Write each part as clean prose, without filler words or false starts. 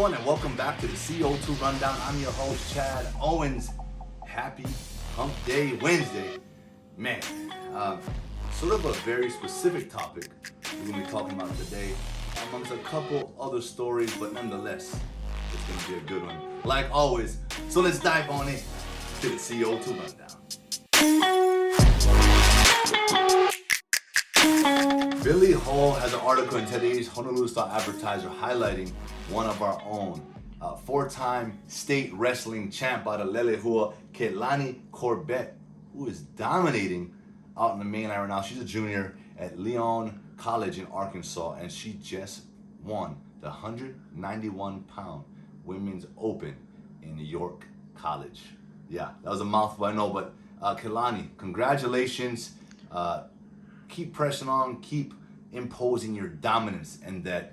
everyone, and welcome back to the CO2 Rundown. I'm your host, Chad Owens. Happy Hump Day Wednesday. Man, sort of a very specific topic we're going to be talking about today, amongst a couple other stories, but nonetheless, it's going to be a good one, like always. So let's dive on in to the CO2 Rundown. Billy Hall has an article in today's Honolulu Star-Advertiser highlighting one of our own, four-time state wrestling champ out of Lelehua, Keilani Corbett, who is dominating out in the main line right now. She's a junior at Leon College in Arkansas, and she just won the 191-pound Women's Open in New York College. Yeah, that was a mouthful, I know, but Keilani, congratulations. Keep pressing on, keep imposing your dominance, and that,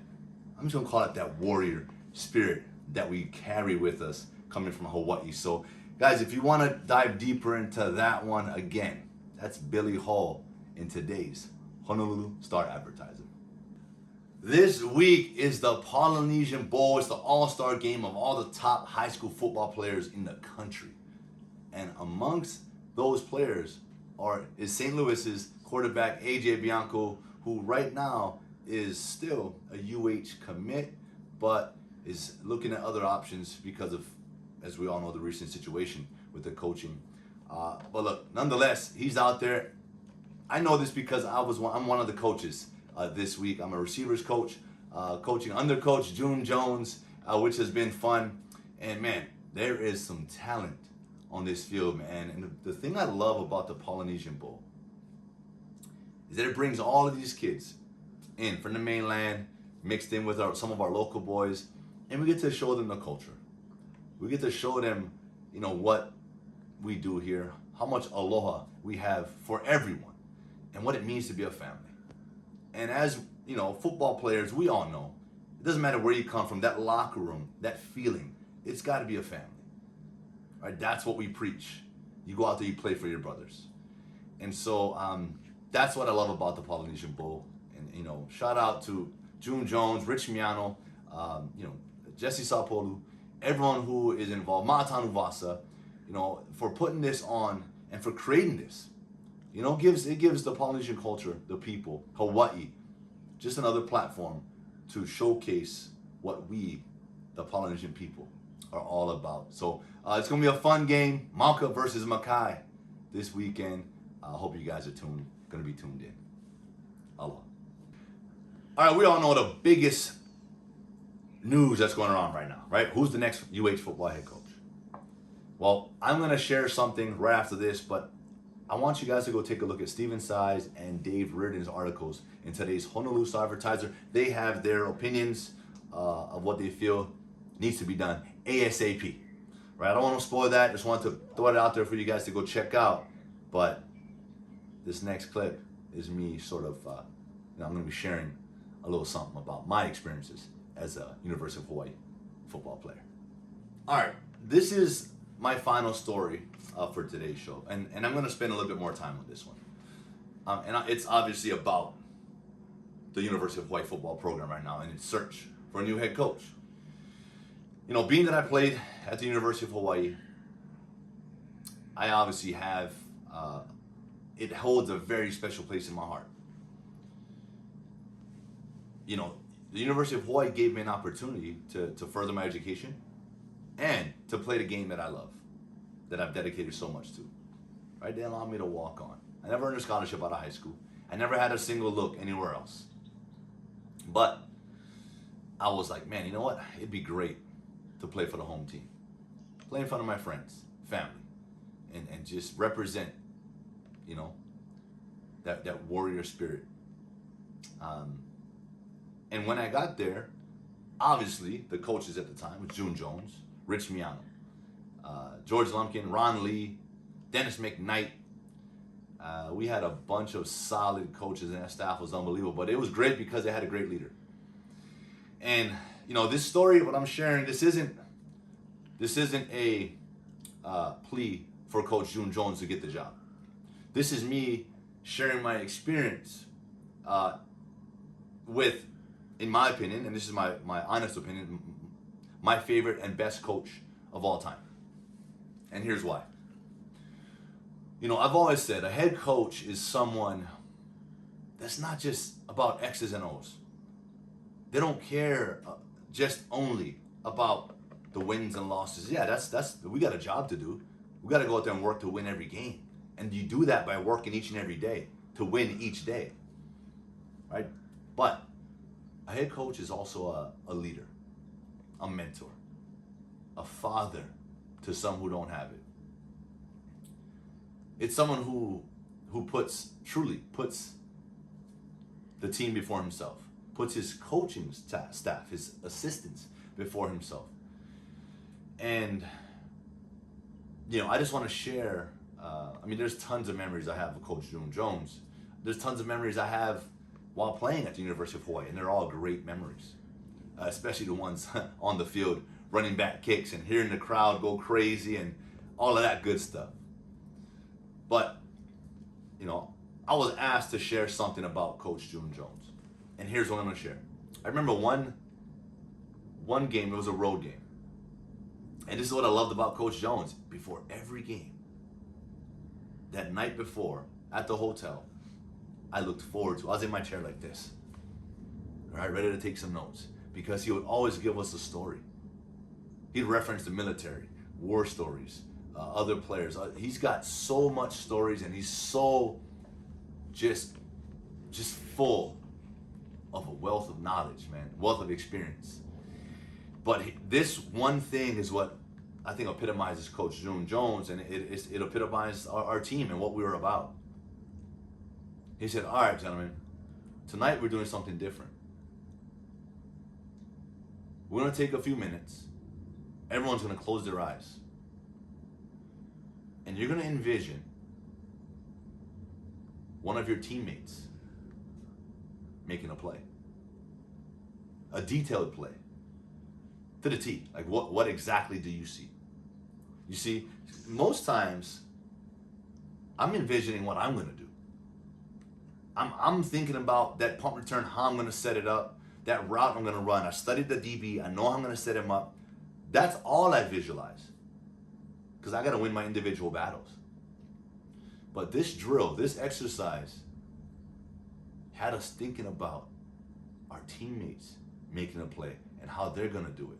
I'm just gonna call it that warrior spirit that we carry with us coming from Hawaii. So guys, if you wanna dive deeper into that one, again, that's Billy Hall in today's Honolulu Star-Advertiser. This week is the Polynesian Bowl. It's the all-star game of all the top high school football players in the country. And amongst those players is St. Louis's quarterback AJ Bianco, who right now is still a UH commit, but is looking at other options because of, as we all know, the recent situation with the coaching. But look, nonetheless, he's out there. I know this because I'm one of the coaches this week. I'm a receivers coach, coaching under Coach June Jones, which has been fun. And man, there is some talent on this field, man. And the thing I love about the Polynesian Bowl is that it brings all of these kids in from the mainland, mixed in with some of our local boys, and we get to show them the culture. We get to show them, what we do here, how much aloha we have for everyone, and what it means to be a family. And as football players, we all know, it doesn't matter where you come from, that locker room, that feeling, it's got to be a family. Right? That's what we preach. You go out there, you play for your brothers. And so that's what I love about the Polynesian Bowl. And shout out to June Jones, Rich Miano, Jesse Sapolu, everyone who is involved, Ma'atanu Vasa, for putting this on and for creating this. It gives the Polynesian culture, the people, Hawaii, just another platform to showcase what we, the Polynesian people, are all about. So it's going to be a fun game, Mauka versus Makai this weekend. I hope you guys are going to be tuned in. Aloha. All right, we all know the biggest news that's going on right now, right? Who's the next UH football head coach? Well, I'm going to share something right after this, but I want you guys to go take a look at Steven Size and Dave Reardon's articles in today's Honolulu Star-Advertiser. They have their opinions of what they feel needs to be done ASAP, right? I don't want to spoil that. Just want to throw it out there for you guys to go check out. But this next clip is me sort of, I'm going to be sharing a little something about my experiences as a University of Hawaii football player. All right, this is my final story for today's show, and I'm going to spend a little bit more time on this one. It's obviously about the University of Hawaii football program right now and its search for a new head coach. Being that I played at the University of Hawaii, I obviously have, it holds a very special place in my heart. The University of Hawaii gave me an opportunity to further my education and to play the game that I love, that I've dedicated so much to. Right? They allowed me to walk on. I never earned a scholarship out of high school. I never had a single look anywhere else. But I was like, man, you know what? It'd be great to play for the home team. Play in front of my friends, family, and just represent, that warrior spirit. And when I got there, obviously the coaches at the time was June Jones, Rich Miano, George Lumpkin, Ron Lee, Dennis McKnight. We had a bunch of solid coaches, and that staff was unbelievable. But it was great because they had a great leader. And this story, what I'm sharing, this isn't a plea for Coach June Jones to get the job. This is me sharing my experience with, in my opinion, and this is my honest opinion, my favorite and best coach of all time. And here's why. You know, I've always said a head coach is someone that's not just about X's and O's. They don't care just only about the wins and losses. Yeah, that's we got a job to do. We got to go out there and work to win every game. And you do that by working each and every day to win each day. Right? But a head coach is also a leader, a mentor, a father to some who don't have it. It's someone who truly puts the team before himself, puts his coaching staff, his assistants before himself. And, you know, I just want to share, there's tons of memories I have of Coach June Jones. There's tons of memories I have while playing at the University of Hawaii, and they're all great memories, especially the ones on the field, running back kicks and hearing the crowd go crazy and all of that good stuff. But, you know, I was asked to share something about Coach June Jones, and here's what I'm going to share. I remember one game, it was a road game, and this is what I loved about Coach Jones. Before every game, that night before, at the hotel, I looked forward to, I was in my chair like this, right, ready to take some notes, because he would always give us a story. He'd reference the military, war stories, other players. He's got so much stories, and he's so just full of a wealth of knowledge, man, wealth of experience. But this one thing is what I think epitomizes Coach June Jones, and it epitomizes our team and what we were about. He said, all right, gentlemen, tonight we're doing something different. We're going to take a few minutes. Everyone's going to close their eyes. And you're going to envision one of your teammates making a play. A detailed play. To the T. Like, what exactly do you see? You see, most times, I'm envisioning what I'm going to do. I'm thinking about that punt return, how I'm going to set it up, that route I'm going to run. I studied the DB. I know how I'm going to set him up. That's all I visualize, because I got to win my individual battles. But this drill, this exercise, had us thinking about our teammates making a play and how they're going to do it.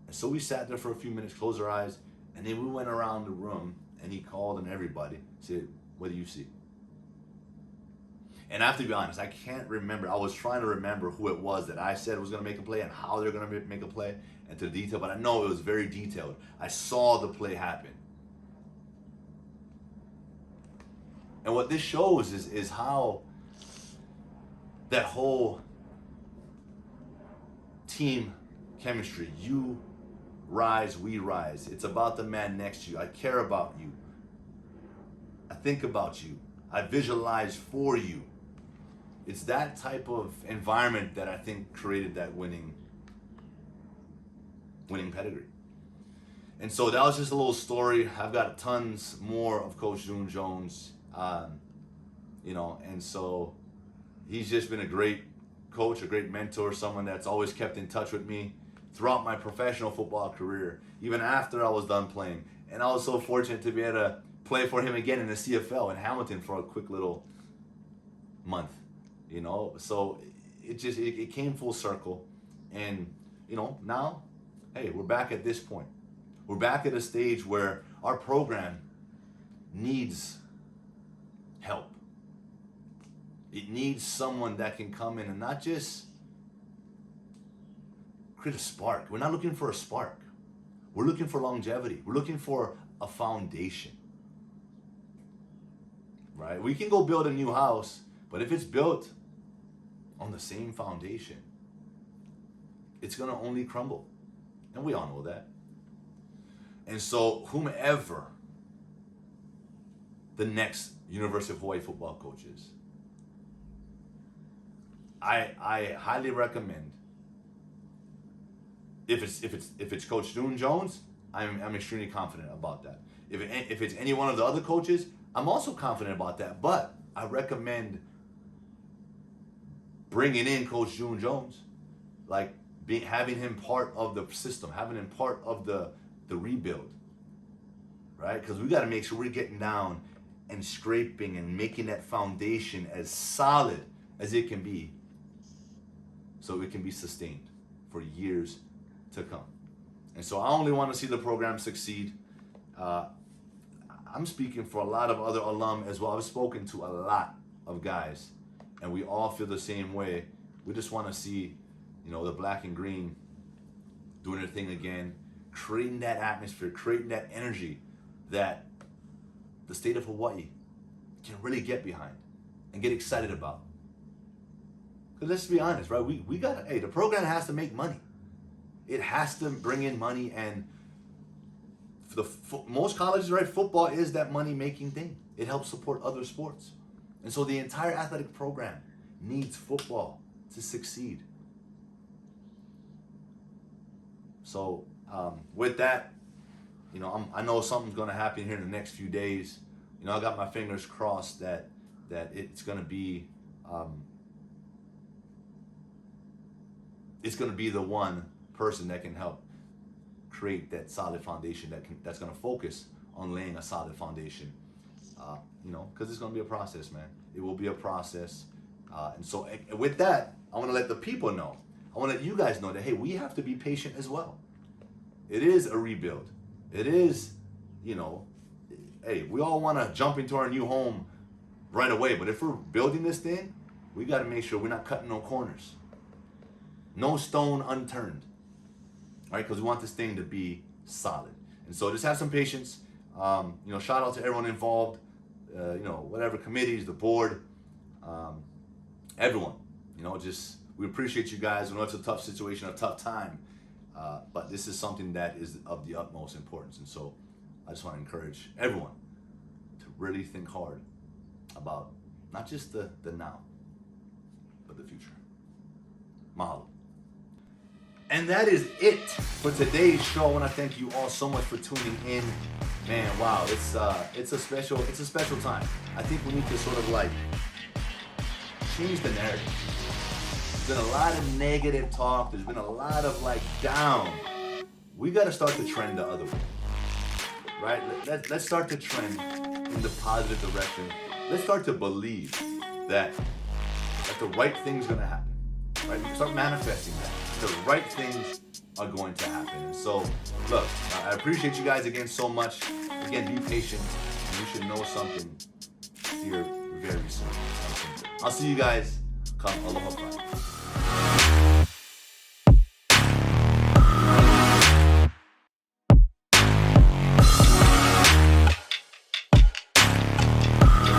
And so we sat there for a few minutes, closed our eyes, and then we went around the room, and he called on everybody, said, what do you see? And I have to be honest, I can't remember. I was trying to remember who it was that I said was going to make a play and how they're going to make a play and to the detail, but I know it was very detailed. I saw the play happen. And what this shows is how that whole team chemistry, you rise, we rise. It's about the man next to you. I care about you. I think about you. I visualize for you. It's that type of environment that I think created that winning pedigree. And so that was just a little story. I've got tons more of Coach June Jones, and so he's just been a great coach, a great mentor, someone that's always kept in touch with me throughout my professional football career, even after I was done playing. And I was so fortunate to be able to play for him again in the CFL in Hamilton for a quick little month, So it came full circle. And, now, hey, we're back at this point. We're back at a stage where our program needs help. It needs someone that can come in and not just create a spark. We're not looking for a spark. We're looking for longevity. We're looking for a foundation. Right? We can go build a new house, but if it's built on the same foundation, it's going to only crumble. And we all know that. And so whomever the next University of Hawaii football coach is, I highly recommend, if it's Coach June Jones, I'm extremely confident about that. If it's any one of the other coaches, I'm also confident about that. But I recommend bringing in Coach June Jones, like having him part of the system, having him part of the rebuild, right? Because we got to make sure we're getting down and scraping and making that foundation as solid as it can be, so it can be sustained for years to come. And so I only want to see the program succeed. I'm speaking for a lot of other alum as well. I've spoken to a lot of guys, and we all feel the same way. We just want to see, the black and green doing their thing again, creating that atmosphere, creating that energy that the state of Hawaii can really get behind and get excited about. Because let's be honest, right? We got the program has to make money. It has to bring in money, and for most colleges, right, football is that money-making thing. It helps support other sports. And so the entire athletic program needs football to succeed. So with that, I know something's going to happen here in the next few days. I got my fingers crossed that it's going to be the one person that can help create that solid foundation that's going to focus on laying a solid foundation. Because it's going to be a process, man. It will be a process. And so with that, I want to let the people know. I want to let you guys know that, hey, we have to be patient as well. It is a rebuild. It is, hey, we all want to jump into our new home right away. But if we're building this thing, we got to make sure we're not cutting no corners. No stone unturned. All right, because we want this thing to be solid. And so just have some patience. Shout out to everyone involved. Whatever committees, the board, everyone. We appreciate you guys. We know it's a tough situation, a tough time, but this is something that is of the utmost importance. And so I just want to encourage everyone to really think hard about not just the now, but the future. Mahalo. And that is it for today's show. I want to thank you all so much for tuning in. Man, wow, it's a special time. I think we need to sort of change the narrative. There's been a lot of negative talk. There's been a lot of down. We got to start the trend the other way, right? Let's start the trend in the positive direction. Let's start to believe that the right thing's going to happen, right? We can start manifesting that. The right things are going to happen. And so, look, I appreciate you guys again so much. Again, be patient. And you should know something here very soon. I'll see you guys come Aloha Pride.